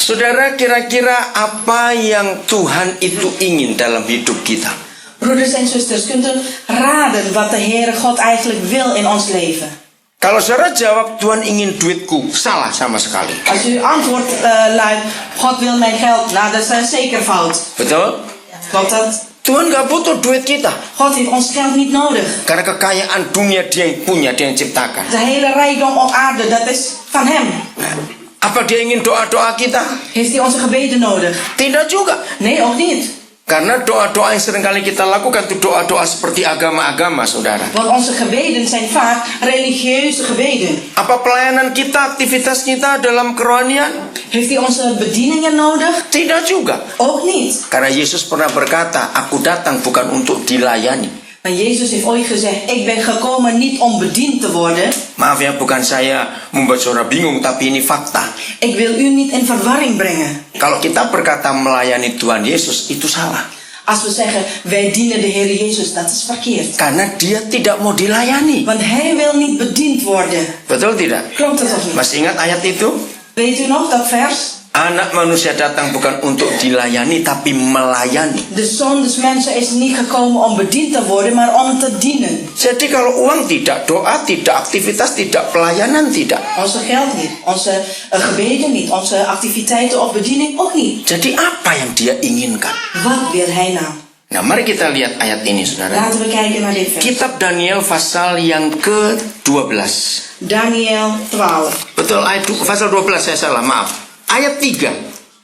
Saudara, kira-kira apa yang Tuhan itu ingin dalam hidup kita? Broeders en zusters, kunt u raden wat de Heere God eigenlijk wil in ons leven? Kalau saudara jawab Tuhan ingin duitku, salah sama sekali. Als u antwoord luidt, God wil mijn geld, nou dat is zeker fout. Betul? Klopt dat? Tuhan gak butuh duit kita. God heeft ons geld niet nodig. Karena kekayaan dunia dia yang punya, dia yang ciptakan. De hele rijkdom op aarde, dat is van hem. Apa dia ingin doa-doa kita? Heeft hij onze gebeden nodig? Tidak juga. Nee, ook niet. Karena doa-doa yang seringkali kita lakukan itu doa-doa seperti agama-agama, saudara. Want onze gebeden zijn vaak religieuze gebeden. Apa pelayanan kita, aktivitas kita dalam kerohanian? Heeft hij onze bedieningen nodig? Tidak juga. Ook niet. Karena Yesus pernah berkata, aku datang bukan untuk dilayani. Maar Jezus heeft ooit gezegd, ik ben gekomen niet om bediend te worden. Maaf ya, bukan saya membuat saudara bingung, tapi ini fakta. Ik wil u niet in verwarring brengen. Kalau kita berkata melayani Tuhan Yesus, itu salah. Als we zeggen, wij dienen de Heer Jezus, dat is verkeerd. Karena dia tidak mau dilayani. Want hij wil niet bediend worden. Betul tidak? Klopt dat of niet? Masih ingat ayat itu? Weet u nog dat vers? Anak manusia datang bukan untuk dilayani, tapi melayani. De zoon des mensen is niet gekomen om bediend te worden, maar om te dienen. Jadi kalau uang tidak, doa tidak, aktivitas tidak, pelayanan tidak. Onze geld niet, onze gebeden niet, onze activiteiten of bediening ook niet. Jadi apa yang dia inginkan? Wat wil hij nou? Nah, mari kita lihat ayat ini, saudara. Laten we kijken naar dit vers. Kitab Daniel pasal yang ke-12. Daniel 12. Betul, pasal 12, saya salah, maaf. Ayat 3.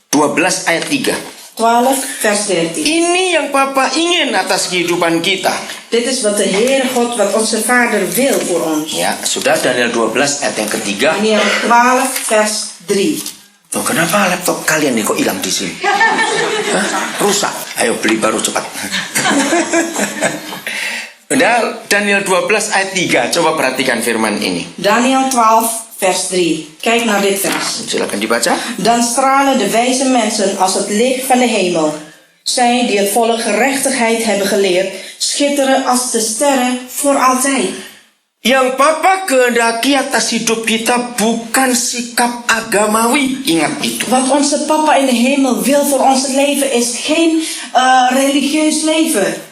12 ayat 3. 12 vers 13. Ini yang Bapa ingin atas kehidupan kita. Dit is wat de Heere God, wat onze Vader wil voor ons. Ya, sudah Daniel 12 ayat yang ketiga. Daniel 12 vers 3. Tuh, kenapa laptop kalian nih kok hilang di sini? Hah? Rusak. Ayo beli baru cepat. Udah, Daniel 12 ayat 3. Coba perhatikan firman ini. Daniel 12 vers 3. Kijk naar dit vers. Silakan dibaca. Dan stralen de wijze mensen als het licht van de hemel. Zij die het volle gerechtigheid hebben geleerd, schitteren als de sterren voor altijd. Yang Bapa kehendaki atas hidup kita bukan sikap agamawi. Ingat itu. Wat onze papa in de hemel wil voor ons leven is geen religieus leven.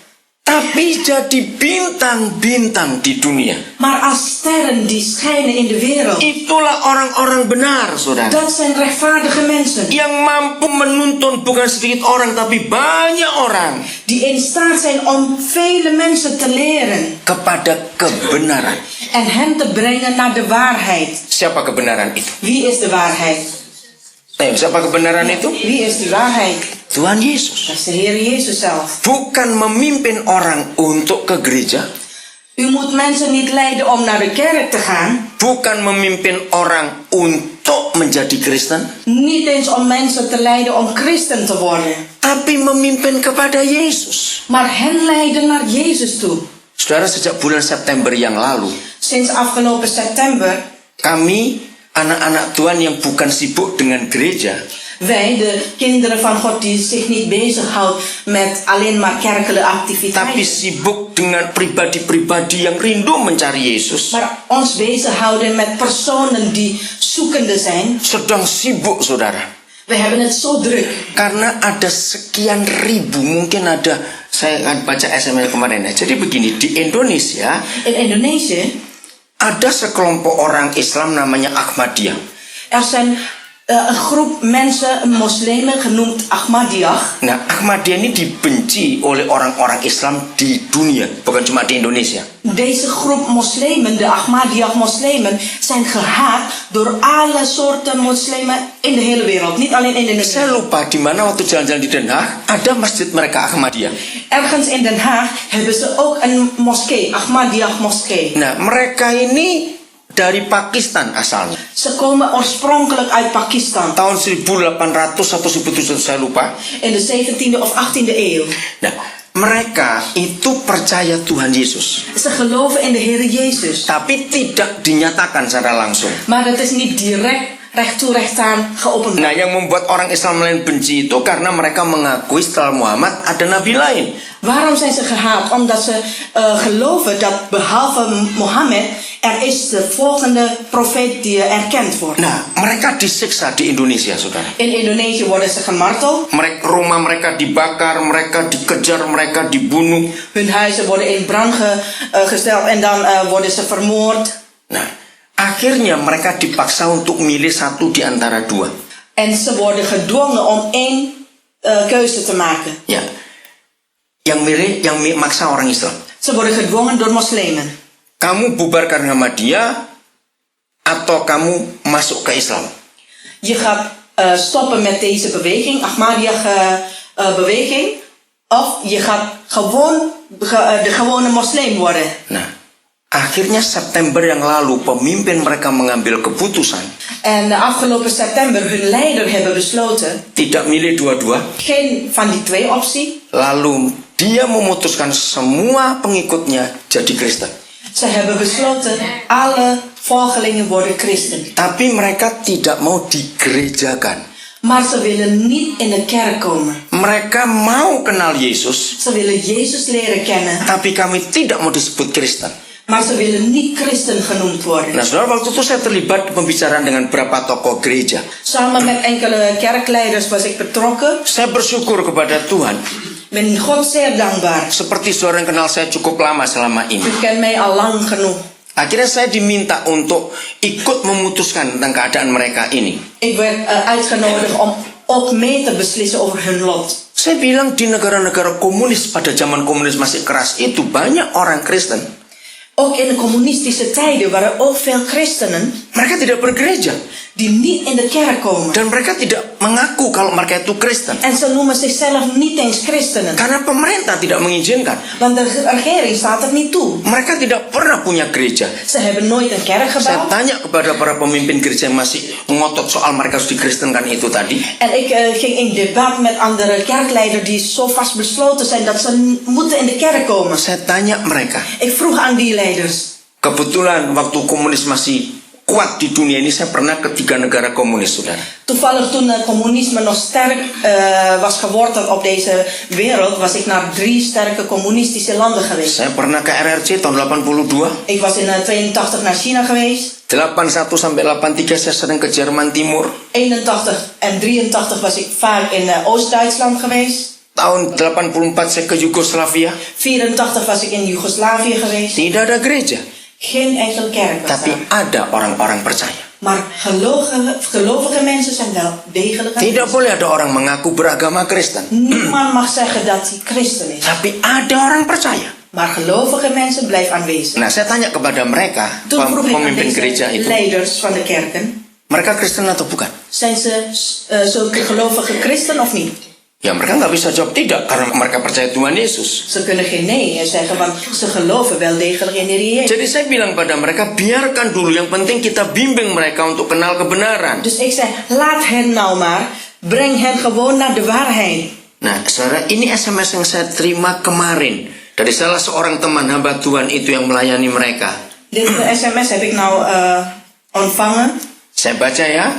Tapi jadi bintang-bintang di dunia. Maar als sterren die schijnen in de wereld. Itulah orang-orang benar, saudara. Dat zijn rechtvaardige mensen. Yang mampu menuntun bukan sedikit orang, tapi banyak orang. Die in staat zijn om vele mensen te leren. Kepada kebenaran. En hen te brengen naar de waarheid. Siapa kebenaran itu? Wie is de waarheid? Siapa kebenaran itu? Wie is de waarheid? Tuhan Yesus. Dat is de Heer Jezus zelf. Bukan memimpin orang untuk ke gereja. U moet mensen niet leiden om naar de kerk te gaan. Bukan memimpin orang untuk menjadi Kristen. Niet eens om mensen te leiden om christen te worden. Tapi memimpin kepada Yesus. Maar hen leiden naar Jezus toe. Saudara, sejak bulan September yang lalu. Sinds afgelopen september. Kami anak-anak Tuhan yang bukan sibuk dengan gereja. Wij, de kinderen van God die zich niet bezighoudt met alleen maar kerkelijke activiteiten. Tapi sibuk dengan pribadi-pribadi yang rindu mencari Yesus. Maar ons bezighouden met personen die zoekende zijn. Sedang sibuk, saudara. We hebben het zo druk. Karena ada sekian ribu, mungkin ada, saya akan baca SMS kemarin ya. Jadi begini, di Indonesia. In Indonesië. Ada sekelompok orang Islam namanya Ahmadiyah. Er zijn een groep mensen, moslimen, genoemd Ahmadiyah. Nah, Ahmadiyah ini dibenci oleh orang-orang Islam di dunia, bukan cuma di Indonesia. Deze groep moslimen, de Ahmadiyah moslimen, zijn gehaat door alle soorten moslimen in de hele wereld. Niet alleen in Indonesia. Saya lupa di mana waktu jalan-jalan di Den Haag ada masjid mereka Ahmadiyah. Ergens in Den Haag hebben ze ook een moskee, Ahmadiyah moskee. Nah, mereka ini dari Pakistan asalnya. Ze komen oorspronkelijk uit Pakistan. Tahun 1800 atau 1700 saya lupa. In de 17e of 18e eeuw. Nah, mereka itu percaya Tuhan Yesus. Ze geloven in de Heer Jezus. Tapi tidak dinyatakan secara langsung. Maar dat is niet direct recht toe recht aan geopenbaard. Nah, yang membuat orang Islam lain benci itu karena mereka mengakui setelah Muhammad ada nabi lain. Waarom zijn ze gehaat? Omdat ze geloven dat behalve Mohammed er is de volgende profeet die erkend wordt. Nah, mereka disiksa di Indonesia, saudara. In Indonesië worden ze gemarteld. Rumah mereka dibakar, mereka dikejar, mereka dibunuh. Hun huizen worden in brand gesteld en dan worden ze vermoord. Nah, akhirnya mereka dipaksa untuk milih satu di antara dua. En ze worden gedwongen om één keuze te maken. Ya, yang maksa orang Islam. Ze worden gedwongen door moslimen. Kamu bubarkan Ahmadiyah atau kamu masuk ke Islam. Je gaat stoppen met deze beweging, Ahmadiyya-beweging, of je gaat gewoon de gewone moslim worden. Nah, akhirnya September yang lalu pemimpin mereka mengambil keputusan. En afgelopen september hun leider hebben besloten Tidak milih dua-dua. geen van die twee opties. Lalu dia memutuskan semua pengikutnya jadi Kristen. Ze hebben besloten alle volgelingen worden christen. Tapi mereka tidak mau digerejakan. Maar ze willen niet in de kerk komen. Mereka mau kenal Yesus, Ze willen Jezus leren kennen. tapi kami tidak mau disebut Kristen. Maar ze willen niet christen genoemd worden. Nah, saudara, waktu itu saya terlibat pembicaraan dengan beberapa tokoh gereja. Samen met enkele kerkleiders was ik betrokken. Saya bersyukur kepada Tuhan. Ben God zeer dankbaar. Seperti saudara yang kenal saya cukup lama selama ini. U kent mij al lang genoeg. Akhirnya saya diminta untuk ikut memutuskan tentang keadaan mereka ini. Ik werd uitgenodigd om ook mee te beslissen over hun lot. Saya bilang di negara-negara komunis pada zaman komunis masih keras itu banyak orang Kristen. Ook in de communistische tijden waren er ook veel christenen Mereka tidak bergereja. die niet in de kerk komen. Dan mereka tidak mengaku kalau mereka itu Kristen. En ze noemen zichzelf niet eens christenen. Karena pemerintah tidak mengizinkan. Want de regering staat het niet toe. Mereka tidak pernah punya gereja. Ze hebben nooit een kerk Saya gebouwd. tanya kepada para pemimpin gereja yang masih ngotot soal mereka harus dikristenkan itu tadi. En ik ging in debat met andere kerkleiders die zo vast besloten zijn dat ze moeten in de kerk komen. Saya tanya mereka. Ik vroeg aan die leiders. Kebetulan waktu komunis masih kuat di dunia ini, saya pernah ke 3 negara komunis, saudara. Toevallig toen het communisme nog sterk was geworteld op deze wereld, was ik naar 3 sterke communistische landen geweest. Saya pernah ke RRC tahun 82. Ik was in 82 naar China geweest. 81 sampai 83 saya sering ke Jerman Timur. 81 en 83 was ik vaak in Oost-Duitsland geweest. Tahun 84 saya ke Yugoslavia. 84 was ik in Joegoslavië geweest. Tidak ada gereja. Geen enkele kerk was Tapi daar. ada orang-orang percaya. Maar gelovige mensen zijn wel degelijk Tidak aanwezig. boleh ada orang mengaku beragama Kristen. Niemand mag zeggen dat hij christen is. Tapi ada orang percaya. Maar gelovige mensen blijven aanwezig. Nah, saya tanya kepada mereka, Toen vroeg ik aan pemimpin gereja deze itu, leiders van de kerken. mereka Kristen atau bukan? Zijn ze zulke gelovige christen of niet? Ya, mereka nggak bisa jawab tidak karena mereka percaya Tuhan Yesus. Ze kunnen geen nee zeggen, want ze geloven wel degelijk in de Heer Jezus. Jadi saya bilang pada mereka, biarkan dulu, yang penting kita bimbing mereka untuk kenal kebenaran. Dus ik zeg, laat hen nou maar. Breng hen gewoon naar de waarheid. Nah, saudara, ini SMS yang saya terima kemarin dari salah seorang teman hamba Tuhan itu yang melayani mereka. Dit sms heb ik nou ontvangen. Saya baca ya.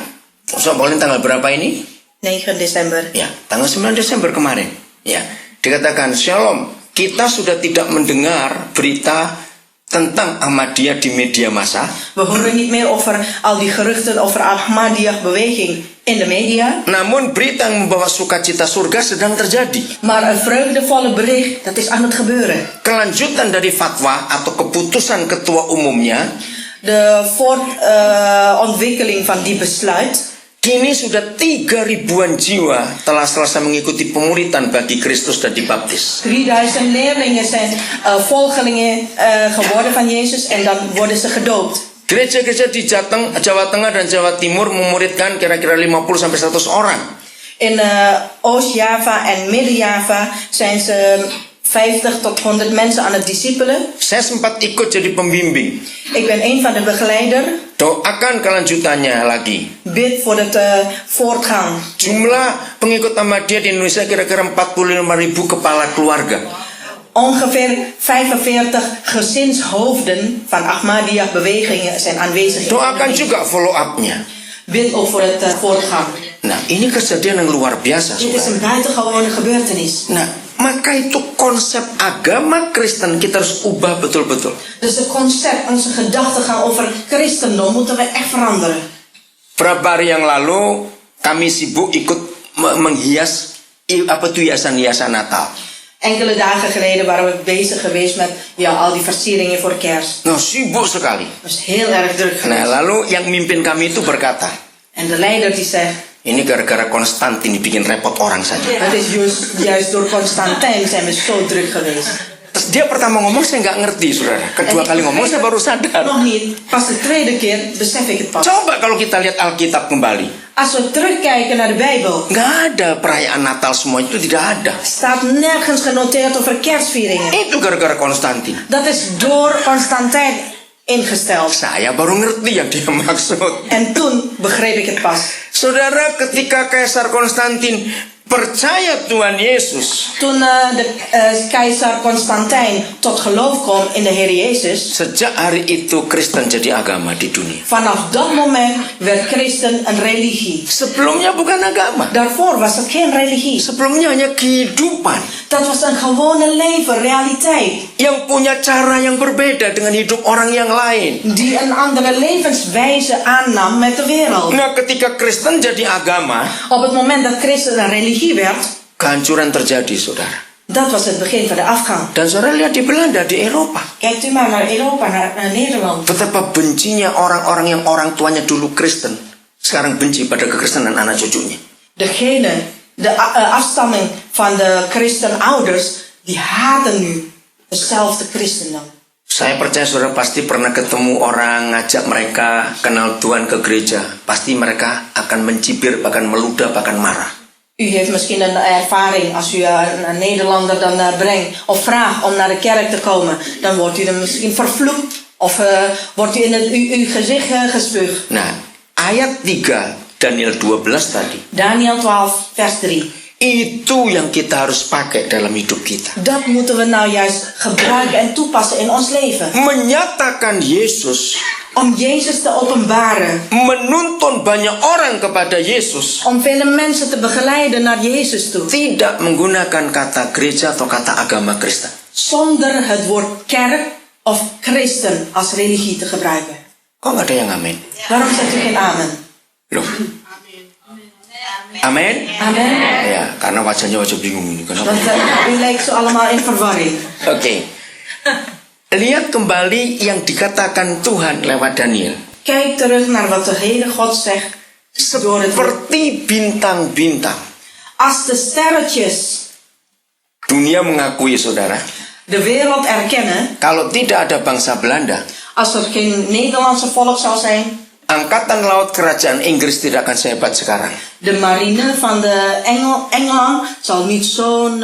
Ustaz Paulin tanggal berapa ini? 9 Desember. Ya, tanggal 9 Desember kemarin. Ya, dikatakan, Shalom, kita sudah tidak mendengar berita tentang Ahmadiyah di media massa. We horen niet meer over al die geruchten over Ahmadiyya-beweging in de media. Namun berita yang membawa sukacita surga sedang terjadi. Maar een vreugdevolle bericht, dat is aan het gebeuren. Kelanjutan dari fatwa atau keputusan ketua umumnya, De ontwikkeling van die besluit. kini sudah 3.000-an jiwa telah selesai mengikuti pemuritan bagi Kristus dan dibaptis. 3000 leerlingen zijn volgelingen geworden van Jezus en dan worden ze gedoopt. Gereja-gereja di Jawa Tengah dan Jawa Timur memuridkan kira-kira 50-100 orang. In Oost-Java en Midden-Java zijn ze 50 tot 100 mensen aan het discipelen. Saya sempat ikut jadi pembimbing. Ik ben een van de begeleider. Doakan kelanjutannya lagi. Bid voor het voortgang. Jumlah pengikut Ahmadiyah di Indonesia kira-kira 45.000 kepala keluarga. Ongeveer 45 gezinshoofden van Ahmadiyya-bewegingen zijn aanwezig. Doakan juga follow up-nya. Bid ook voor het voortgang. Nah, ini kejadian yang luar biasa, Dit is saudara. een buitengewone gebeurtenis. Nah, maka itu konsep agama Kristen kita harus ubah betul-betul. Dus het concept, onze gedachtegang over christendom moeten we echt veranderen. Berapa hari yang lalu kami sibuk ikut menghias hiasan-hiasan Natal. Enkele dagen geleden waren we bezig geweest met al die versieringen voor kerst. Nah, sibuk sekali. Dat is heel erg druk Nah, geweest. lalu yang mimpin kami itu berkata, En de leider die zegt, ini gara-gara Konstantin dibikin repot orang saja. het is juist door Constantijn zijn we zo druk geweest. Terus dia pertama ngomong saya nggak ngerti, saudara. Kedua kali ngomong saya baru sadar. Nog niet, pas de tweede keer besef ik het pas. Coba kalau kita lihat Alkitab kembali. Als we terugkijken naar de Bijbel, Nggak ada perayaan Natal semua itu, tidak ada. staat nergens genoteerd over kerstvieringen. Itu gara-gara Konstantin. Dat is door Constantijn ingesteld. Saya baru ngerti yang dia maksud. En toen begreep ik het pas. Saudara, ketika Kaisar Konstantin percaya Tuhan Yesus, Toen de keizer Constantijn tot geloof kwam in de Heer Jezus, sejak hari itu Kristen jadi agama di dunia. vanaf dat moment werd christen een religie. Sebelumnya bukan agama. Daarvoor was het geen religie. Sebelumnya hanya kehidupan Dat was een gewone leven, realiteit. yang punya cara yang berbeda dengan hidup orang yang lain. Die een andere levenswijze aannam met de wereld. Nah, ketika Kristen jadi agama, Op het moment dat christen een religie werd, kehancuran terjadi, saudara. dat was het begin van de afgang. Dan saudara lihat di Belanda, di Eropa. Kijkt u maar naar Europa, naar Nederland. Betapa bencinya orang-orang yang orang tuanya dulu Kristen, sekarang benci pada kekristenan anak cucunya. De afstamming van de christenouders, die haten nu dezelfde christendom. Saya percaya saudara pasti pernah ketemu orang ngajak mereka kenal Tuhan ke gereja. Pasti mereka akan mencibir, bahkan meludah, bahkan marah. U heeft misschien een ervaring als u een Nederlander dan brengt of vraagt om naar de kerk te komen. Dan wordt u dan misschien vervloekt of wordt u in uw gezicht gespuugd. Nah, ayat 3 Daniel 12 tadi. Daniel 12 vers 3. Itu yang kita harus pakai dalam hidup kita. Dat moeten we nou juist gebruiken en toepassen in ons leven. Menyatakan Yesus, Om Jezus te openbaren. menuntun banyak orang kepada Yesus. Om vele mensen te begeleiden naar Jezus toe. Tidak menggunakan kata gereja atau kata agama Kristen. Zonder het woord kerk of christen als religie te gebruiken. Kok nggak ada yang amin? Waarom zegt u geen amen? Loh. Amin? Amen. Ya, karena wajahnya wajah bingung ini. Kenapa? Want u lijkt zo allemaal in verwarring. Oke. Lihat kembali yang dikatakan Tuhan lewat Daniel. Kijk terug naar wat de Heere God zegt door het woord. Seperti bintang-bintang. Als de sterretjes Dunia mengakui, saudara, de wereld erkennen, kalau tidak ada bangsa Belanda, als er geen Nederlandse volk zou zijn, Angkatan Laut Kerajaan Inggris tidak akan sehebat sekarang. de marine van de Engeland zal niet zo'n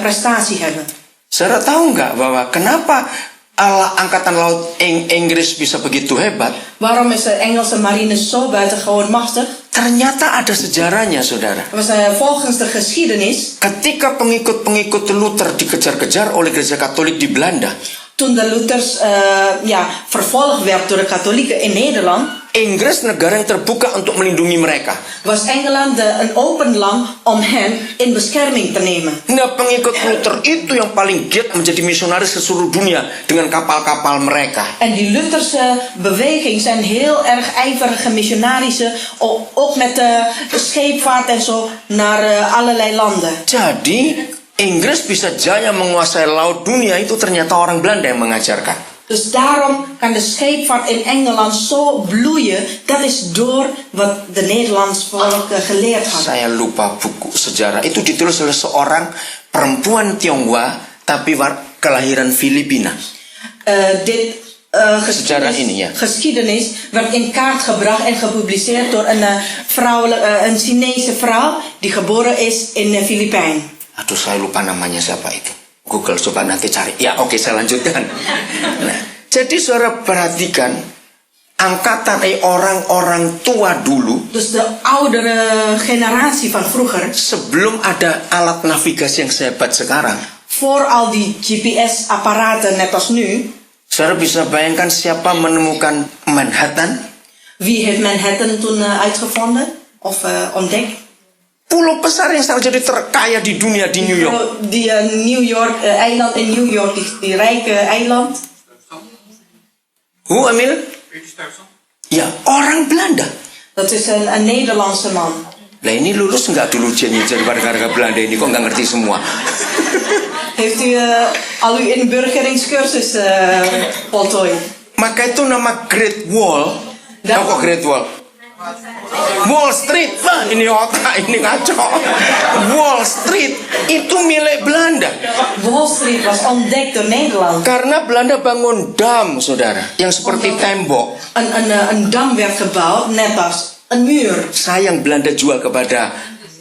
prestatie hebben. Saudara tahu nggak bahwa kenapa Angkatan Laut Inggris bisa begitu hebat? Waarom is de Engelse marine zo buitengewoon machtig? Ternyata ada sejarahnya, saudara. Volgens de geschiedenis, Ketika pengikut-pengikut Luther dikejar-kejar oleh gereja Katolik di Belanda, toen de Luthers vervolgd werd door de katholieken in Nederland, Inggris negara yang terbuka untuk melindungi mereka. was Engeland een open land om hen in bescherming te nemen. Nah, pengikut Luther itu yang paling giat menjadi misionaris ke seluruh dunia dengan kapal-kapal mereka. En die Lutherse beweging zijn heel erg ijverige missionarissen, ook met de scheepvaart en zo, naar allerlei landen. Jadi, Inggris bisa jaya menguasai laut dunia itu ternyata orang Belanda yang mengajarkan. Dus daarom kan de scheepvaart in Engeland zo bloeien. Dat is door wat de Nederlands volk geleerd had. Saya lupa buku sejarah. Itu ditulis oleh seorang perempuan Tionghoa tapi kelahiran Filipina. Sejarah ini, ja. Geschiedenis werd in kaart gebracht en gepubliceerd door een Chinese vrouw die geboren is in Filipijn. Aduh, saya lupa namanya siapa itu. Google, coba nanti cari. Ya, oke, saya lanjutkan. Nah, jadi saudara perhatikan, angkatan orang-orang tua dulu, Dus de oudere generatie van vroeger, sebelum ada alat navigasi yang sehebat sekarang, voor al die GPS-apparaten net als nu, saudara bisa bayangkan siapa menemukan Manhattan? Wie heeft Manhattan toen uitgevonden of ontdekt? Pulau besar yang sekarang jadi terkaya di dunia di New York. Die New York eiland in New York, die rijke eiland. Hoe, Emil? Ya, orang Belanda. Dat is een Nederlandse man. Nah ini lulus nggak dulu jadi warga Belanda ini kok nggak ngerti semua. Heeft u al uw inburgeringscursus voltooid? Maka itu nama Great Wall. Tahu kok Great Wall? Wall Street, wah ini otak ini ngaco. Wall Street itu milik Belanda. Wall Street was ontdekt door Nederland. Karena Belanda bangun dam, saudara, yang seperti tembok. Een dam werd gebouwd, net als een muur. Sayang Belanda jual kepada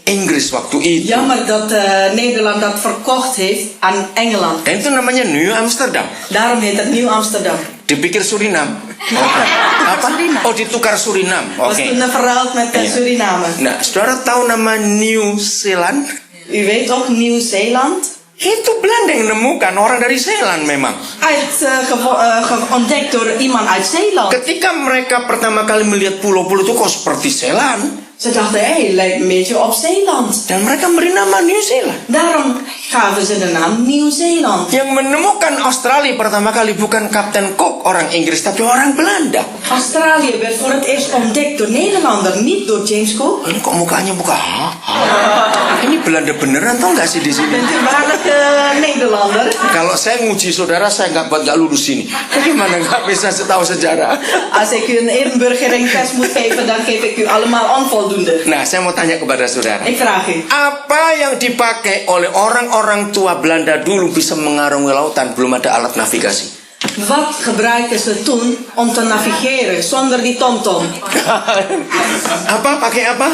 Inggris waktu itu. Jammer dat Nederland dat verkocht heeft aan Engeland. Dan itu namanya New Amsterdam. Daarom heet het Nieuw Amsterdam. Dipikir Suriname. Apa? Oh, ditukar Suriname. Was Oke. toen verruild met Suriname. Nah, saudara tahu nama New Zealand? U weet ook Nieuw-Zeeland. Itu Belanda yang nemukan, orang dari Zeeland memang. Ontdekt door iemand uit Zeeland. Ketika mereka pertama kali melihat pulau-pulau itu kok seperti Zeeland. Ze dachten, hé, lijkt een beetje op Zeeland. Dan mereka beri nama New Zealand. Daarom gaven ze de naam Nieuw-Zeeland. Yang menemukan Australia pertama kali bukan Kapten Cook, orang Inggris, tapi orang Belanda. Australië werd voor het eerst ontdekt door Nederlander, niet door James Cook. Ini kok mukanya buka? Ini Belanda beneran tau nggak sih di sini? Bent u waarlijk Nederlander? Kalau saya nguji saudara, saya nggak lulus sini. Bagaimana nggak bisa tahu sejarah? Als ik u een inburgeringstest moet geven, dan geef ik u allemaal onvoldoende. Nah, saya mau tanya kepada saudara. Ik vraag u. Apa yang dipakai oleh orang-orang tua Belanda dulu bisa mengarungi lautan, belum ada alat navigasi? Wat gebruikten ze toen om te navigeren zonder die tomtom? Apa? Pakai apa?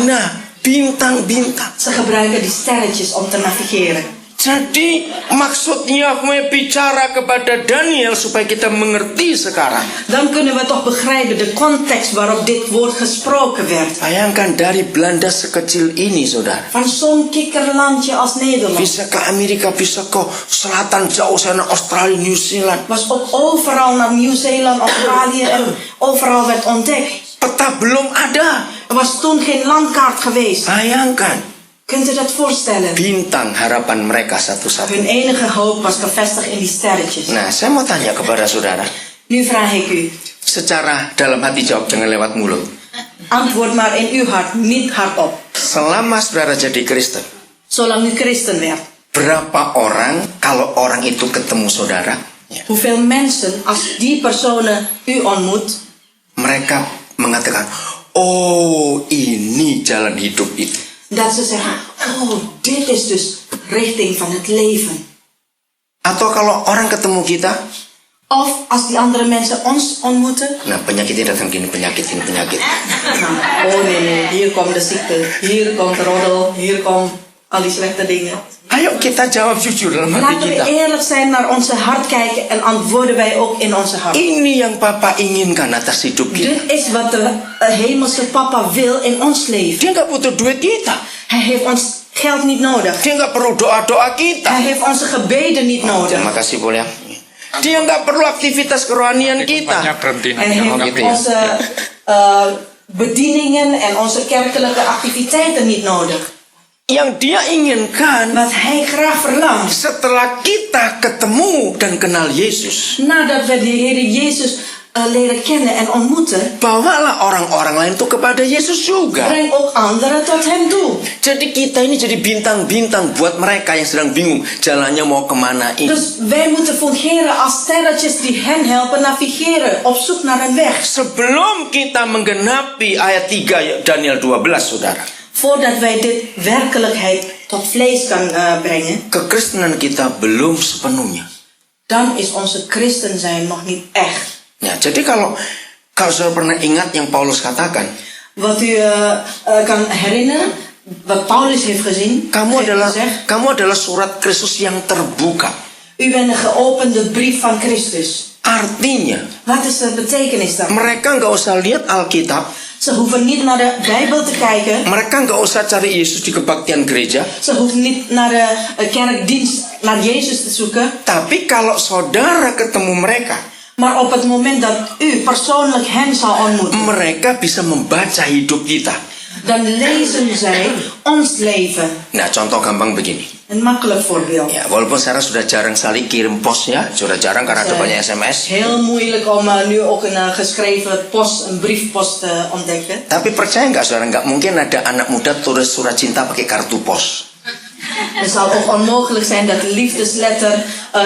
Nah, bintang-bintang. Ze gebruiken die sterretjes om te navigeren. Jadi maksudnya bicara kepada Daniel supaya kita mengerti sekarang. Dan kunnen we toch begrijpen de context waarop dit woord gesproken werd. Bayangkan dari Belanda sekecil ini, saudara. Van zo'n kikkerlandje als Nederland. Bisa ke Amerika, bisa ke selatan jauh sana, Australia, New Zealand. Was ook overal naar Nieuw-Zeeland, Australië en overal werd ontdekt. Peta belum ada. Er was toen geen landkaart geweest. Bayangkan. Kunt u dat voorstellen? Bintang harapan mereka satu-satu. Hun enige hoop was gevestigd in die sterretjes. Nah, saya mau tanya kepada saudara. Nu vraag ik u. Secara dalam hati jawab, jangan lewat mulut. Antwoord maar in uw hart, niet hardop. Selama saudara jadi Kristen, Zolang u christen werd. berapa orang kalau orang itu ketemu saudara, Hoeveel mensen, als die personen u ontmoet, mereka mengatakan, oh ini jalan hidup itu. dat ze zeggen, oh, dit is dus richting van het leven. Atau kalau orang ketemu kita, Of als die andere mensen ons ontmoeten. nah penyakit ini datang gini, penyakit ini, penyakit. Nou, oh nee, hier komt de ziekte, hier komt de roddel, hier komt al die slechte dingen. Ayo kita jawab jujur dalam hati Laten we kita. eerlijk zijn, naar onze hart kijken en antwoorden wij ook in onze hart. Ini yang Papa inginkan atas hidup kita. Dit is wat de hemelse papa wil in ons leven. Dia nggak butuh duit kita. Hij heeft ons geld niet nodig. Dia nggak perlu doa-doa kita. Hij heeft onze gebeden niet nodig. Terima kasih boleh. Dia nggak perlu aktivitas kerohanian kita. Hij heeft onze bedieningen en onze kerkelijke activiteiten niet nodig. Yang dia inginkan Wat hij graag verlangt. setelah kita ketemu dan kenal Yesus, Nadat we de Heer Jezus leren kennen en ontmoeten, bawalah orang-orang lain tuh kepada Yesus juga. breng ook anderen tot hem toe. Jadi kita ini jadi bintang-bintang buat mereka yang sedang bingung jalannya mau kemana ini. Dus wij moeten fungeren als sterretjes die hen helpen navigeren op zoek naar een weg. Sebelum kita menggenapi ayat 3 Daniel 12, saudara, Voordat wij dit werkelijkheid tot vlees kan brengen, kekristenan kita belum sepenuhnya. dan is onze christen zijn nog niet echt. Ya, jadi kalau saudara pernah ingat yang Paulus katakan, Wat u kan herinneren, wat Paulus heeft gezien, kamu gezegd, adalah surat Kristus yang terbuka. u bent een geopende brief van Christus. Artinya, Wat is de betekenis daarvan? mereka nggak usah lihat Alkitab, Ze hoeven niet naar de Bijbel te kijken. mereka nggak usah cari Yesus di kebaktian gereja. Ze hoeven niet naar de kerkdienst, naar Jezus te zoeken. Tapi kalau saudara ketemu mereka, Maar op het moment dat u persoonlijk hen zal ontmoeten, mereka bisa membaca hidup kita. dan lezen zij ons leven. Nah, contoh gampang begini. Een makkelijk voorbeeld. Ya, walaupun sekarang sudah jarang sekali kirim pos ya, sudah jarang karena ada banyak SMS. Heel moeilijk om nu ook een geschreven post, een briefpost te ontdekken. Tapi percaya nggak saudara, nggak mungkin ada anak muda tulis surat cinta pakai kartu pos. Het zal ook onmogelijk zijn dat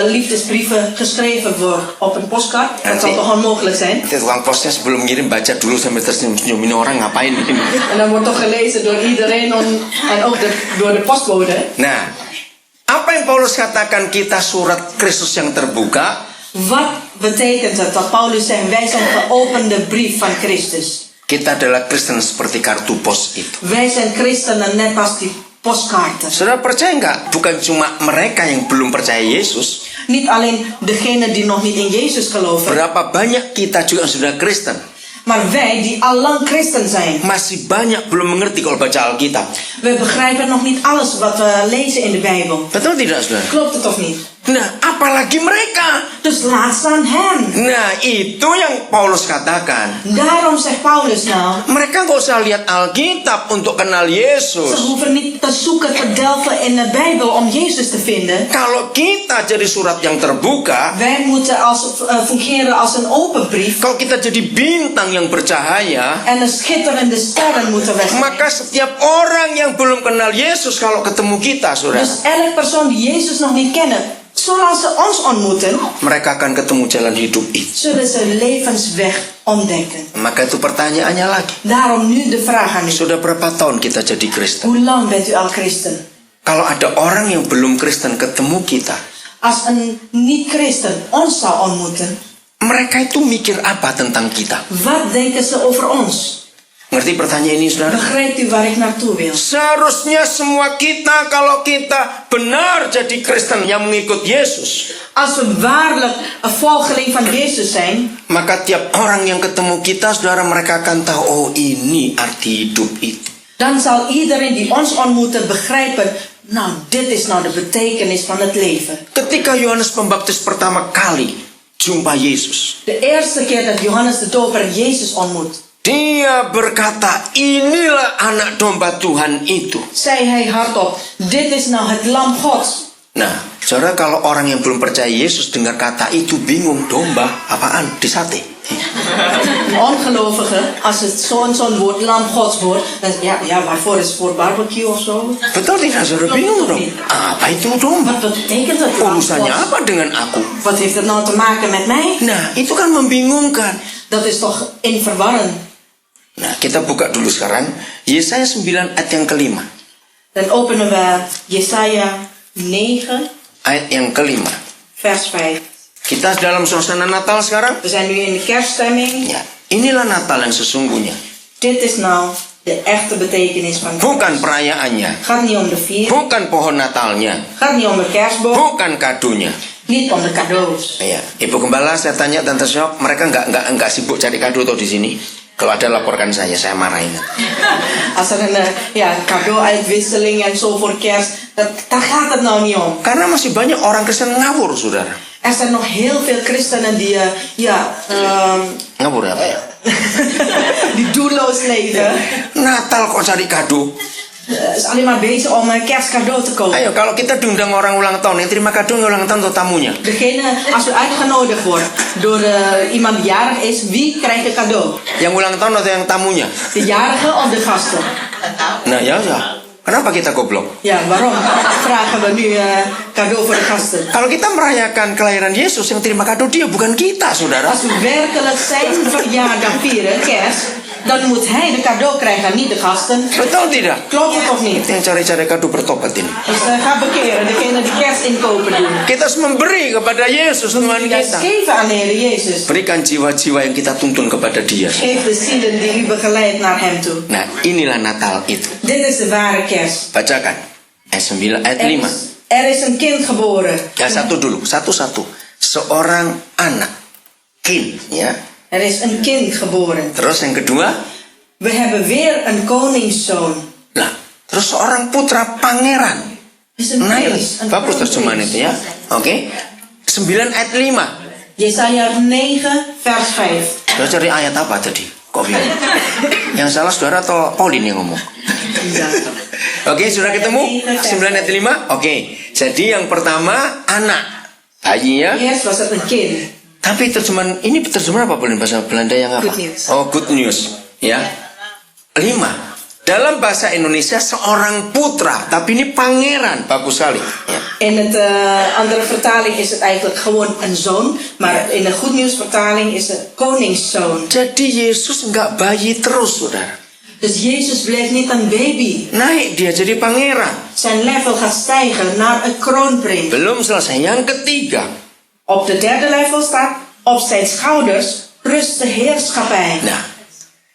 liefdesbrieven geschreven worden op een postkaart. Dat zal toch onmogelijk zijn? Nanti tukang posnya sebelum ngirim baca dulu sambil tersenyum-senyum, ini orang ngapain ini. En dan wordt toch gelezen door iedereen en ook door de postbode. Nah, apa yang Paulus katakan kita surat Kristus yang terbuka? Wat betekent het dat Paulus zegt, wij zijn een geopende brief van Christus? Kita adalah Kristen seperti kartu pos itu. Wij zijn christenen net als die postkaarten. Saudara percaya nggak? Bukan cuma mereka yang belum percaya Yesus. Niet alleen degenen die nog niet in Jezus geloven, Berapa banyak kita juga sudah Kristen, maar wij die al lang christen zijn. masih banyak belum mengerti kalau baca Alkitab. We begrijpen nog niet alles wat we lezen in de Bijbel. Betul tidak, saudara? Klopt het of niet? Nah, apalagi mereka. Dus laat staan hen. Nah, itu yang Paulus katakan. Daarom zegt Paulus nou, Mereka nggak usah lihat Alkitab untuk kenal ze Yesus. hoeven niet te zoeken, te delven in de Bijbel om Jezus te vinden. Kalau kita jadi surat yang terbuka, Wij moeten fungeren als een open brief. kalau kita jadi bintang yang bercahaya, En de schitterende sterren moeten we zijn. maka setiap orang yang belum kenal Yesus kalau ketemu kita, saudara, Dus elke persoon die Jezus nog niet kennen, zoals ze ons ontmoeten, mereka akan ketemu jalan hidup itu. zullen ze levensweg ontdekken. Maka itu pertanyaannya lagi. Daarom nu de vraag aan u. Sudah berapa tahun kita jadi Kristen? Hoe lang bent u al christen? Kalau ada orang yang belum Kristen ketemu kita, Als een niet-christen ons zou ontmoeten, mereka itu mikir apa tentang kita? wat denken ze over ons? Ngerti pertanyaan ini, saudara? Begrijpt u waar ik naartoe wil? Seharusnya semua kita, kalau kita benar jadi Kristen yang mengikut Yesus, Als we waarlijk een volgeling van Jezus zijn, maka tiap orang yang ketemu kita, saudara, mereka akan tahu, oh ini arti hidup itu. dan zal iedereen die ons ontmoet begrijpen, nou, dit is nou de betekenis van het leven. Ketika Yohanes Pembaptis pertama kali jumpa Yesus, De eerste keer dat Johannes de Doper Jezus ontmoet, dia berkata, inilah anak domba Tuhan itu. zei hij hardop, dit is nou het lam Gods. Nah, saudara, kalau orang yang belum percaya Yesus dengar kata itu bingung, domba apaan? Di sate. Een ongelovige, als het zo'n woord lam Gods hoort, dan ja, waarvoor is het voor barbecue of zo? Betul tidak, saudara? Bingung dong. Apa itu domba? Wat betekent dat lam Urusannya Gods? apa dengan aku? Wat heeft dat nou te maken met mij? Nah, itu kan membingungkan. Dat is toch in verwarren. Nah, kita buka dulu sekarang Yesaya 9 ayat yang kelima. Dan openen we Jesaja 9, Ayat yang kelima. vers 5. Kita dalam suasana Natal sekarang. We zijn nu in de kerststemming. Ya, inilah Natal yang sesungguhnya. Dit is nou de echte betekenis van Bukan kerst. perayaannya, Het gaat niet om de vier, bukan pohon Natalnya, het gaat niet om de kerstboom, bukan kadonya. niet om de cadeaus. Ya, Ibu Gembala, saya tanya Tante Syok, mereka nggak sibuk cari kado tuh di sini. Kalau ada laporkan saya marahin. Als er een cadeau-uitwisseling en zo voor kerst, daar gaat het nou niet om. Karena masih banyak orang Kristen ngawur, saudara. Er zijn nog heel veel christenen die, Ngawur apa ya? die doelloos leven. Natal kok cari kado? Is alleen maar bezig om een kerstcadeau te kopen. Ayo, kalau kita diundang orang ulang tahun, yang terima kado nggak ulang tahun tuh tamunya. Degene, als u uitgenodigd wordt door iemand die jarig is, wie krijgt een cadeau? Yang ulang tahun atau yang tamunya? De jarige of de gasten? Nah, ya. Kenapa kita goblok? Ja, waarom vragen we nu cadeau voor de gasten? Kalau kita merayakan kelahiran Yesus, yang terima kado dia, bukan kita, saudara. Als we werkelijk zijn verjaardag vieren, kerst, dan moet hij de cadeau krijgen, niet de gasten. Betul tidak? Klopt het of niet? Yang cari-cari kado bertobat ini. Dus ga bekeren, degene die kerstinkopen doen. Kita harus memberi kepada Yesus, Tuhan Juist kita. geven aan de Heer Jezus. Berikan jiwa-jiwa yang kita tuntun kepada dia. Geef de zielen die u begeleidt naar hem toe. Nah, inilah Natal itu. Dit is de ware kerst. Bacakan. Ayat 9, ayat 5. Er is een kind geboren. Ya, satu dulu. Satu-satu. Seorang anak. Kind, ya. Er is een kind geboren. Terus yang kedua. We hebben weer een koningszoon. Nah, terus seorang putra pangeran. Is een Nah, prins. Een bagus kroonprins. terjemahan itu ya. Oke. 9 ayat 5. Yesaya 9 vers 5. Saudara cari ayat apa tadi? Kok bingung? Yang salah saudara atau Paulin yang ngomong? Oke, sudah ketemu? 9 ayat 5? Oke, jadi yang pertama anak, bayi ya. Eerst was het een kind. Tapi ini terjemahan apa Paulin? Bahasa Belanda yang apa? Good news. Oh, good news. Ya. 5. Dalam bahasa Indonesia seorang putra, tapi ini pangeran, bagus sekali. Ya. In het andere vertaling is het eigenlijk gewoon een zoon, maar in de Goed Nieuws vertaling is het koningszoon. Jadi Yesus nggak bayi terus, saudara. Dus Jezus blijft niet een baby. Naik dia jadi pangeran. Zijn level gaat stijgen naar een kroonprins. Belum selesai. Yang ketiga. Op de derde level staat, op zijn schouders rust de heerschappij. Nah,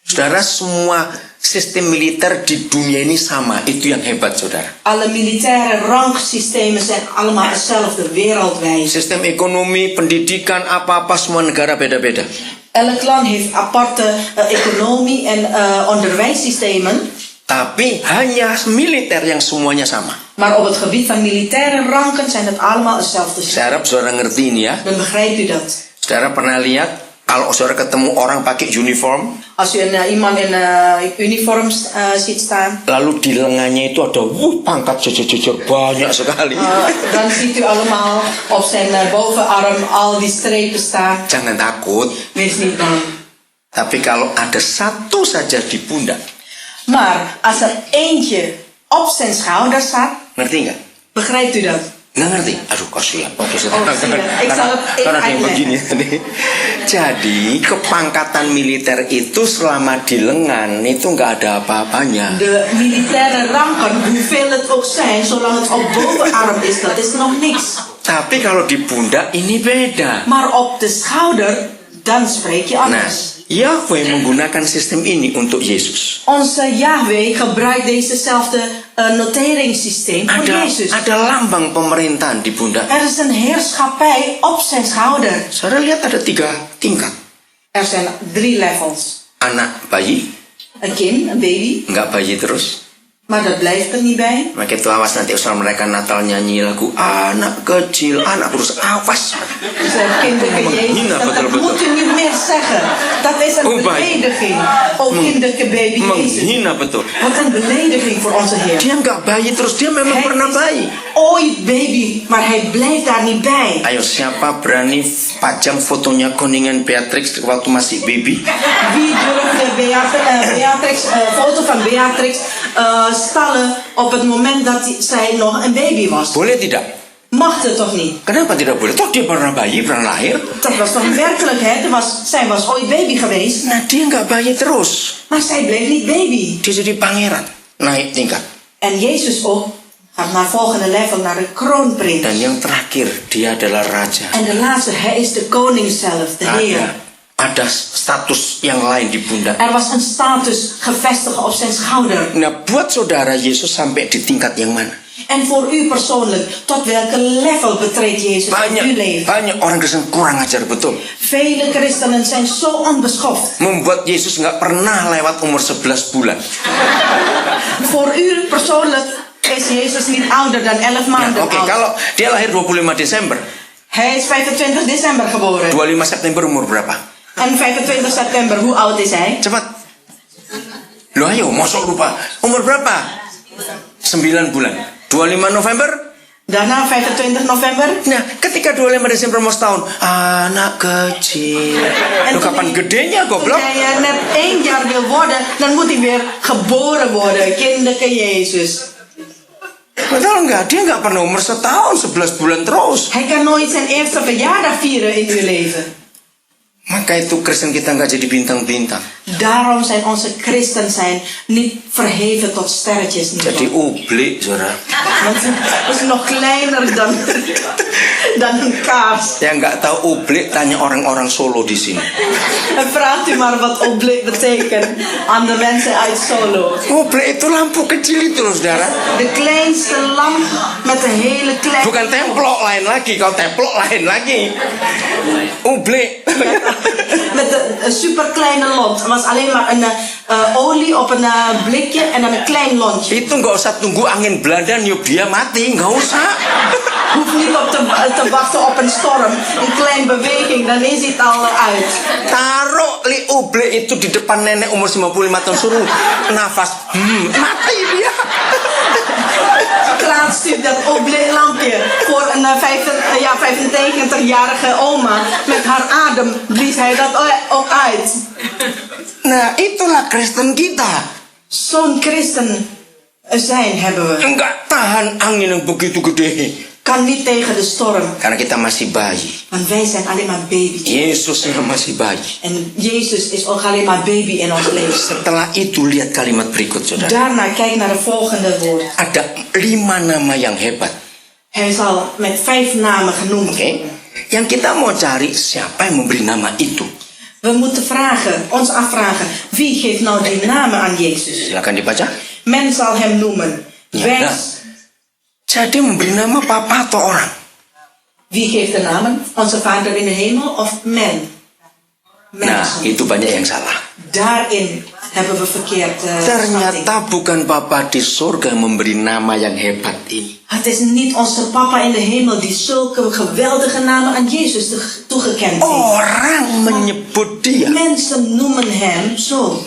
saudara, semua sistem militer di dunia ini sama. Itu yang hebat, saudara. Alle militaire rangsystemen zijn allemaal hetzelfde wereldwijd. Sistem ekonomi, pendidikan, apa-apa semua negara beda-beda. Elk land heeft aparte economie en onderwijssystemen. Tapi hanya militer yang semuanya sama. Maar op het gebied van militaire ranken zijn het allemaal hetzelfde. Saya harap saudara ngerti ini ya. Dan begrijpt u dat? Saudara pernah lihat kalau saudara ketemu orang pakai uniform, Als u iemand in uniform ziet staan, lalu di lengannya itu ada pangkat jujur banyak sekali. dan ziet u allemaal op zijn bovenarm al die strepen staan. Jangan takut. Wees niet bang. Tapi kalau ada satu saja di pundak, Maar als er eentje op zijn schouder staat, ngerti nggak? begrijpt u dat? Nggak ngerti? Aduh kasihan. Oke, siap. Ik zal het karena ada yang uitleggen. begini tadi. Jadi kepangkatan militer itu selama di lengan itu nggak ada apa-apanya. De militaire ranken, hoeveel het ook zijn, zolang het op bovenarm is, dat is nog niks. Tapi kalau di pundak ini beda. Maar op de schouder, dan spreek je Nah, anders. Yahweh menggunakan sistem ini untuk Yesus. Onze Yahweh gebruikt dezezelfde noteringssysteem voor Jezus. Ada lambang pemerintahan di pundak. Er is een heerschappij op zijn schouder. Saudara lihat ada 3 tingkat. Er zijn 3 levels. Anak bayi, Een kind, een baby, nggak bayi terus. maar dat blijft er niet bij. Maka itu awas nanti usaha mereka Natal nyanyi lagu anak kecil, anak terus awas. Er zijn kinderlijke Menghina, Jezus. Dat betul-betul. moet u niet meer zeggen. Dat is een Oh, baik. belediging. Oh, kinderlijke baby Jezus. Menghina betul. Wat een belediging voor onze Heer. Dia nggak bayi terus, dia memang Hij pernah is bayi. ooit baby, maar hij blijft daar niet bij. Ayo siapa berani pajang fotonya koningin Beatrix waktu masih baby? Wie durfde Beatrix, foto van Beatrix stallen op het moment dat zij nog een baby was? Boleh tidak? Mag het toch niet? Kenapa tidak boleh? Toh dia pernah bayi, pernah lahir. Dat was toch een werkelijkheid? Zij was ooit baby geweest, Nah dia nggak bayi terus. maar zij bleef niet baby. Dia jadi pangeran, naik tingkat. En Jezus ook gaat naar het volgende level, naar de kroonprins. Dan yang terakhir, dia adalah raja. En de laatste, hij is de koning zelf, de Heer. Ada status yang lain di pundak. Er was een status gevestigd op zijn schouder. Nah, buat saudara Yesus sampai di tingkat yang mana? En voor u persoonlijk, tot welke level betreedt Jezus in uw leven? Banyak orang Kristen kurang ajar betul. Vele christenen zijn zo onbeschoft. Membuat Yesus nggak pernah lewat umur 11 bulan. Voor u persoonlijk is Jezus niet ouder dan 11 maanden Oke, oud. kalau dia lahir 25 Desember, Hij is 25 december geboren. 25 September umur berapa? En 25 september, hoe oud is hij? Cepat. Loh ayo, mosok lupa. Umur berapa? 9 bulan. 25 November? Daarna 25 november. Nah, ketika 25 Desember mau setahun, anak kecil. En Loh, kapan gedenya Toen goblok? hij net 1 jaar wil worden, dan moet hij weer geboren worden. Kinderlijke Jezus. Betul nggak? Dia nggak pernah umur setahun 11 bulan terus. Hij kan nooit zijn eerste verjaardag vieren in uw leven. Maka itu Kristen kita nggak jadi bintang-bintang. Daarom zijn onze christen zijn niet verheven tot sterretjes. Jadi ublik, saudara. Want het is nog kleiner dan een kaars. Yang nggak tahu ublik, tanya orang-orang Solo di sini. En vraagt u maar wat oblik betekent aan de mensen uit Solo. Ublik itu lampu kecil itu loh, saudara. De kleinste lamp met een hele kleine... Bukan templok lain lagi. Kalau templok lain lagi. Ublik. Met een super kleine lont. Het was alleen maar een olie op een blikje en dan een klein lontje. Itu nggak usah tunggu angin Belanda niup dia mati, nggak usah. Hoeft niet op te wachten op een storm. Een klein beweging, dan is het al uit. Taruh li uble itu di depan nenek umur 55 tahun, suruh nafas. Mati dia. Plaatst u dat lampje voor een 95-jarige oma. Met haar adem blies hij dat ook uit. Nah, itulah Kristen kita. Zo'n christen zijn hebben we. Enggak tahan angin yang begitu gede. Kan niet tegen de storm. Karena kita masih bayi. Want wij zijn alleen maar baby. Yesusnya masih bayi. En Jezus is ook alleen maar baby in ons leven. Setelah itu lihat kalimat berikut, saudara. Daarna kijk naar de volgende woord. Ada 5 nama yang hebat. Hij zal met 5 namen genoemd worden. Yang kita mau cari siapa yang memberi nama itu. We moeten ons afvragen, wie geeft nou die namen aan Jezus? Silakan dibaca. Men zal hem noemen. Ya, nah. Jadi memberi nama papa atau orang? Wie geeft de namen? Onze Vader in de hemel of men? Nah, itu banyak yang salah. Daarin hebben we verkeerd. Ternyata bukan Papa di surga yang memberi nama yang hebat ini. Het is niet onze papa in de hemel die zulke geweldige namen aan Jezus toegekend heeft. Orang menyebut dia. Mensen noemen hem zo.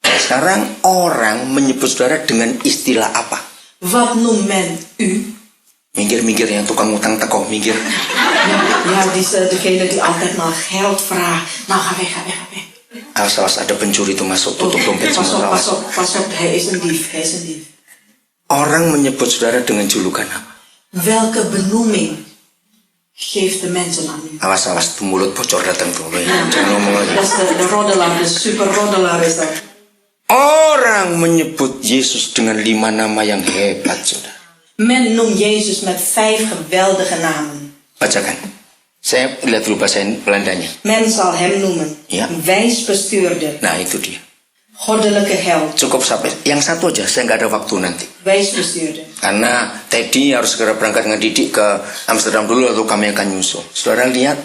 Sekarang orang menyebut saudara dengan istilah apa? Wat noemt men u? Minggir-minggir yang tukang utang tekoh, minggir. Ja, die is degene die altijd maar geld vraagt. Nou, ga weg. Awas ada pencuri itu masuk, tutup dompet semua. Pas op, hij is een dief. Orang menyebut saudara dengan julukan apa? Welke benoeming geeft de mensen aan u? Awas, tuh mulut bocor datang tuh. Jangan ngomong lagi. Dat is de roddelaar, de super roddelaar is dat. Orang menyebut Yesus dengan 5 nama yang hebat, saudara. Men noemt Jezus met 5 geweldige namen. Bacakan. Saya lihat dulu bahasa Belandanya. Men zal hem noemen. Ja. Wijs bestuurder. Nah, itu dia. Goddelijke held. Cukup sampai yang satu aja, saya nggak ada waktu nanti. Wijs bestuurder. Karena Teddy harus segera berangkat dengan Didik ke Amsterdam dulu, lalu kami akan nyusul. Saudara lihat,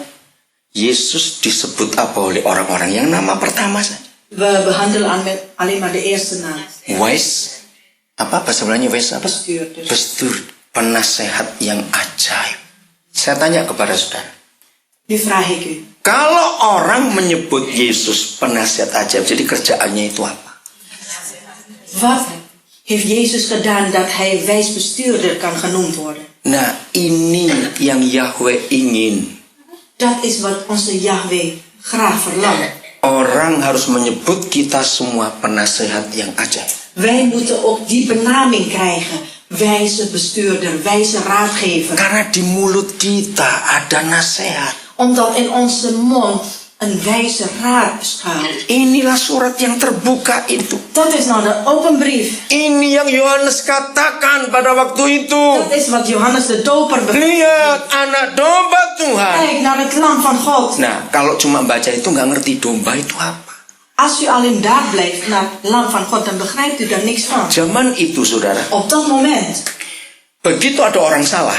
Yesus disebut apa oleh orang-orang yang nama pertama saja. We behandelen alleen maar de eerste naam. Wise, apa bahasa Belandanya wise apa? Bestuurder. Bestuurder, penasehat yang ajaib. Saya tanya kepada saudara. Nu vraag ik u. Kalau orang menyebut Yesus penasihat ajaib, jadi kerjaannya itu apa? Wat heeft Jezus gedaan dat hij wijs bestuurder kan genoemd worden? Nah, ini yang Yahweh ingin. Dat is wat onze Yahweh graag verlangt. Orang harus menyebut kita semua penasehat yang ajaib. Wij moeten ook die benaming krijgen. Wijze bestuurder, wijze raadgever. Karena di mulut kita ada nasihat. Omdat in onze mond een wijze raad schuilt. Inilah surat yang terbuka itu. Dat is nou de open brief. Ini yang Yohanes katakan pada waktu itu. Dat is wat Johannes de Doper bedoelt. Lihat anak domba Tuhan. Kijk naar het lam van God. Nah, kalau cuma baca itu nggak ngerti domba itu apa. Als u alleen daar blijft naar het lam van God, dan begrijpt u daar niks van. Zaman itu, saudara. Op dat moment. Begitu ada orang salah.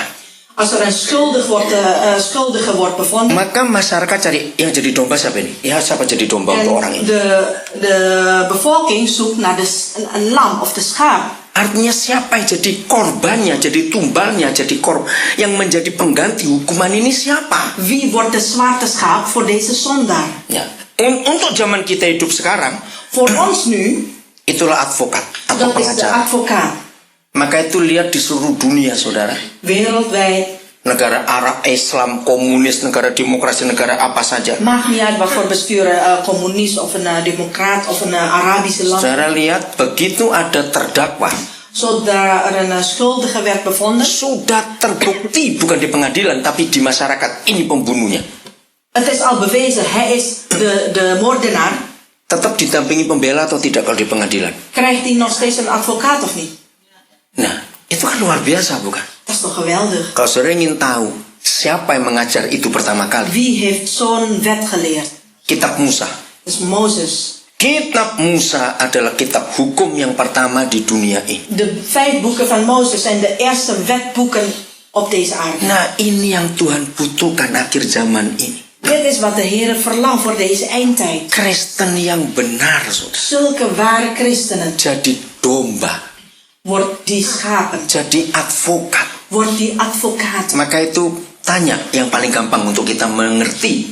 Als er een schuldige wordt bevonden. Maka masyarakat cari yang jadi domba siapa ini? Ya, siapa jadi domba untuk orang ini? De bevolking zoekt naar een lam of de schaap. Artinya siapa yang jadi korbannya, jadi tumbalnya, jadi yang menjadi pengganti hukuman ini siapa? Wie wordt de zwarte schaap voor deze zondaar? Ya. Untuk zaman kita hidup sekarang, voor ons nu, itulah advokat atau dat is de pengacara. advocaat. Maka itu lihat di seluruh dunia, saudara. Wereldwijd. Negara Arab, Islam, komunis, negara demokrasi, negara apa saja. Maakt niet uit wat voor bestuur, communist of een democraat of een Arabische land. Saudara lihat, begitu ada terdakwa. Zodra er een schuldige werd bevonden. Sudah terbukti, bukan di pengadilan, tapi di masyarakat, ini pembunuhnya. Het is al bewezen, hij is de moordenaar. Tetap didampingi pembela atau tidak kalau di pengadilan? Krijgt hij nog steeds een advocaat of niet? Nah, itu kan luar biasa, bukan? Dat is toch geweldig? Kalau saudara ingin tahu siapa yang mengajar itu pertama kali? Wie heeft zo'n wet geleerd? Kitab Musa. Dat is Mozes. Kitab Musa adalah kitab hukum yang pertama di dunia ini. De 5 boeken van Mozes zijn de eerste wetboeken op deze aarde. Nah, ini yang Tuhan butuhkan akhir zaman ini. Dit is wat de Heer verlangt voor deze eindtijd. Kristen yang benar, saudara. Zulke ware christenen. Jadi domba. Wordt die schapen. Jadi advokat. wordt die advocaat. Maka itu tanya yang paling gampang untuk kita mengerti.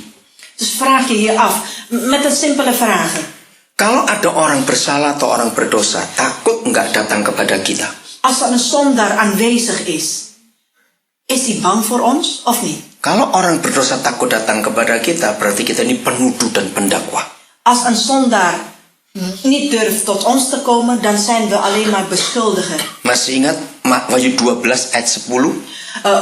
Dus vraag je je af, met een simpele vraag. Kalau ada orang bersalah atau orang berdosa, takut nggak datang kepada kita? Als er een zondaar aanwezig is hij bang voor ons of niet? Kalau orang berdosa takut datang kepada kita, berarti kita ini penuduh dan pendakwa. Als een zondaar niet durft tot ons te komen, dan zijn we alleen maar beschuldiger. Masih ingat Wahyu 12 ayat 10?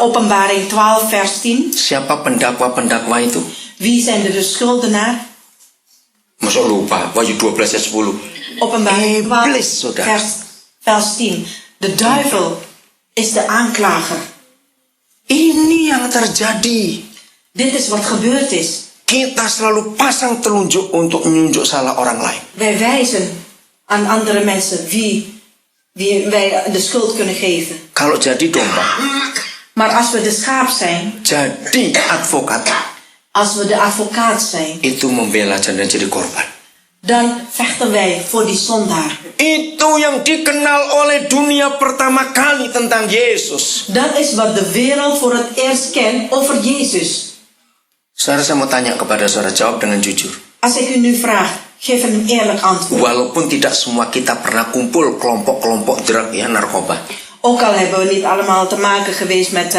Openbaring 12 vers 10. Siapa pendakwa-pendakwa itu? Wie zijn de schuldenaar? Masa lupa, Wahyu 12 ayat 10. Openbaring 12 Iblis, saudara. vers 10. De duivel is de aanklager. Ini yang terjadi. Dit is wat gebeurd is. Kita selalu pasang telunjuk untuk menunjuk salah orang lain. Wij wijzen aan andere mensen wie wij de schuld kunnen geven. Kalau jadi domba, Maar als we de schaap zijn, jadi advokat, als we de advocaat zijn, itu membela dan jadi korban. dan vechten wij voor die zondaar. Itu yang dikenal oleh dunia pertama kali tentang Yesus. Dat is wat de wereld voor het eerst kent over Jezus. Saudara, saya mau tanya kepada saudara, jawab dengan jujur. Als ik u nu vraag, geef een eerlijk antwoord. Walaupun tidak semua kita pernah kumpul kelompok-kelompok drug ya, narkoba. Ook al hebben we niet allemaal te maken geweest met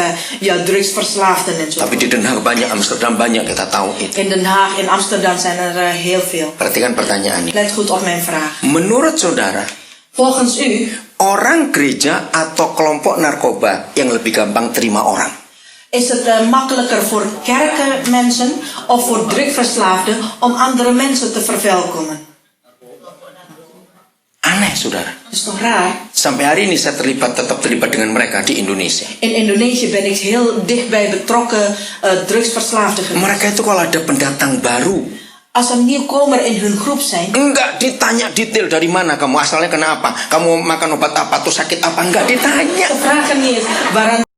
drugsverslaafden en zo. Tapi di Den Haag banyak, Amsterdam banyak, kita tahu itu. In Den Haag, in Amsterdam zijn er heel veel. Perhatikan pertanyaan ini. Let goed op mijn vraag. Menurut saudara, Volgens u, orang gereja atau kelompok narkoba yang lebih gampang terima orang? is het makkelijker voor kerkenmensen of voor drugverslaafden om andere mensen te verwelkomen? Aneh, saudara. Dat is toch raar? Sampai hari ini saya tetap terlibat dengan mereka di Indonesia. In Indonesië ben ik heel dichtbij betrokken drugsverslaafden geweest. Mereka itu kalau ada pendatang baru, Als er nieuwkomer in hun groep zijn, enggak ditanya detail dari mana kamu, asalnya kenapa, kamu makan obat apa, atau sakit apa, enggak ditanya. ze vragen niet eens waaraan